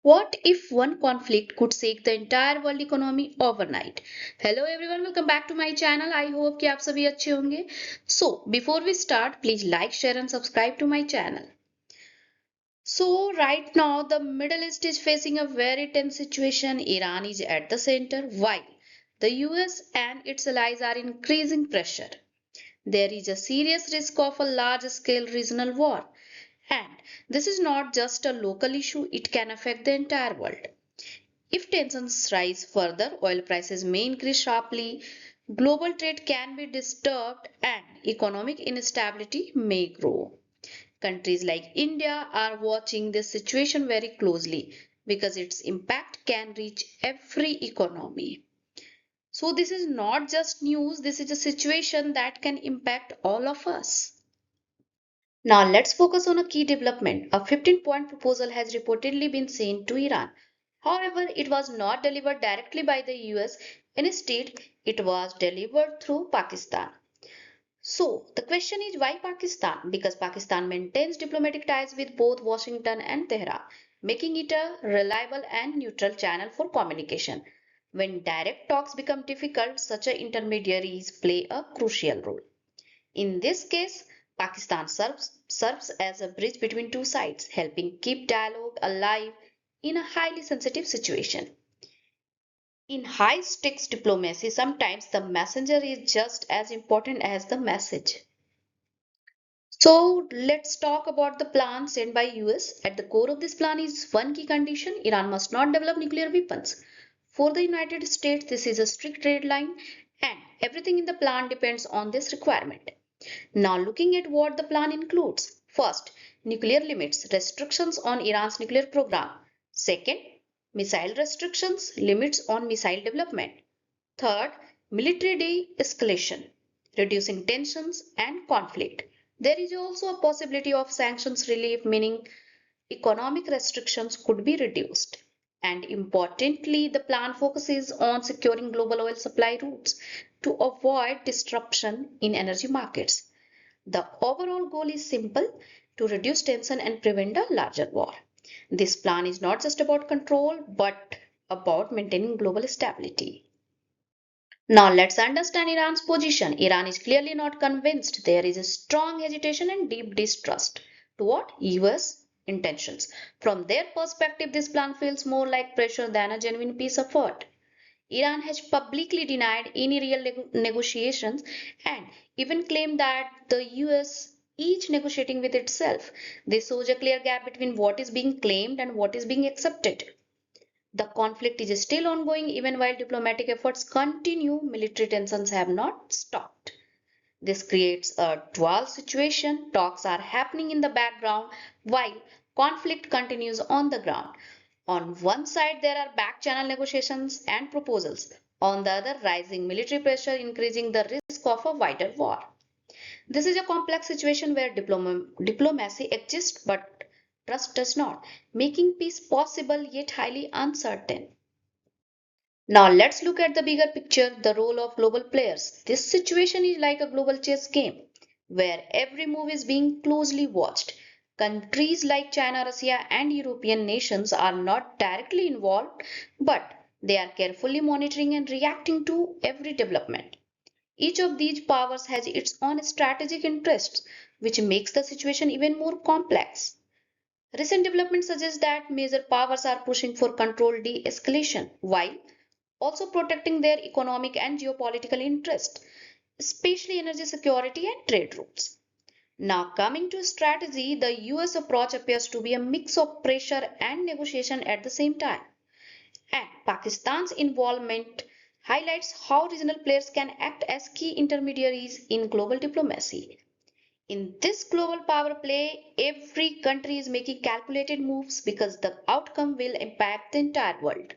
What if one conflict could shake the entire world economy overnight? Hello everyone, welcome back to my channel. I hope कि आप सभी अच्छे होंगे. So before we start, please like, share and subscribe to my channel. So right now the Middle East is facing a very tense situation. Iran is at the center while the US and its allies are increasing pressure. There is a serious risk of a large-scale regional war. And this is not just a local issue, it can affect the entire world. If tensions rise further, oil prices may increase sharply, global trade can be disturbed, and economic instability may grow. Countries like India are watching this situation very closely because its impact can reach every economy. So, this is not just news, this is a situation that can impact all of us. Now let's focus on a key development. A 15-point proposal has reportedly been sent to Iran. However, it was not delivered directly by the US. Instead, it was delivered through Pakistan. So, the question is why Pakistan? Because Pakistan maintains diplomatic ties with both Washington and Tehran, making it a reliable and neutral channel for communication. When direct talks become difficult, such intermediaries play a crucial role. In this case, Pakistan serves as a bridge between two sides, helping keep dialogue alive in a highly sensitive situation. In high stakes diplomacy, sometimes the messenger is just as important as the message. So let's talk about the plan sent by US. At the core of this plan is one key condition: Iran must not develop nuclear weapons. For the United States, this is a strict red line, and everything in the plan depends on this requirement. Now looking at what the plan includes. First, nuclear limits, restrictions on Iran's nuclear program. Second, missile restrictions, limits on missile development. Third, military de-escalation, reducing tensions and conflict. There is also a possibility of sanctions relief, meaning economic restrictions could be reduced. And importantly, the plan focuses on securing global oil supply routes to avoid disruption in energy markets. The overall goal is simple: to reduce tension and prevent a larger war. This plan is not just about control but about maintaining global stability. Now let's understand Iran's position. Iran is clearly not convinced. There is a strong hesitation and deep distrust toward US intentions. From their perspective, this plan feels more like pressure than a genuine peace effort. Iran has publicly denied any real negotiations and even claimed that the US each negotiating with itself. This shows a clear gap between what is being claimed and what is being accepted. The conflict is still ongoing even while diplomatic efforts continue, military tensions have not stopped. This creates a dual situation. Talks are happening in the background while conflict continues on the ground. On one side, there are back channel negotiations and proposals. On the other, rising military pressure increasing the risk of a wider war. This is a complex situation where diplomacy exists but trust does not, making peace possible yet highly uncertain. Now let's look at the bigger picture, the role of global players. This situation is like a global chess game where every move is being closely watched. Countries like China, Russia, and European nations are not directly involved, but they are carefully monitoring and reacting to every development. Each of these powers has its own strategic interests, which makes the situation even more complex. Recent developments suggest that major powers are pushing for controlled de escalation, while also protecting their economic and geopolitical interests, especially energy security and trade routes. Now, coming to strategy, the US approach appears to be a mix of pressure and negotiation at the same time. And Pakistan's involvement highlights how regional players can act as key intermediaries in global diplomacy. In this global power play, every country is making calculated moves because the outcome will impact the entire world.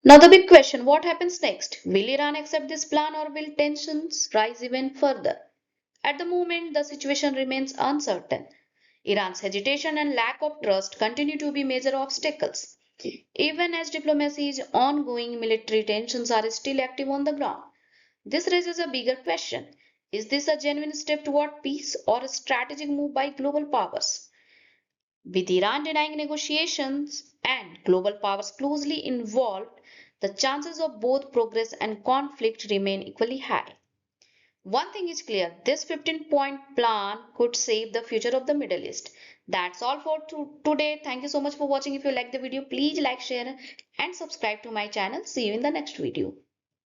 Now, the big question: what happens next? Will Iran accept this plan or will tensions rise even further? At the moment, the situation remains uncertain. Iran's hesitation and lack of trust continue to be major obstacles. Even as diplomacy is ongoing, military tensions are still active on the ground. This raises a bigger question: is this a genuine step toward peace or a strategic move by global powers? With Iran denying negotiations and global powers closely involved, the chances of both progress and conflict remain equally high. One thing is clear, this 15-point plan could save the future of the Middle East. That's all for today. Thank you so much for watching. If you like the video, please like, share and subscribe to my channel. See you in the next video.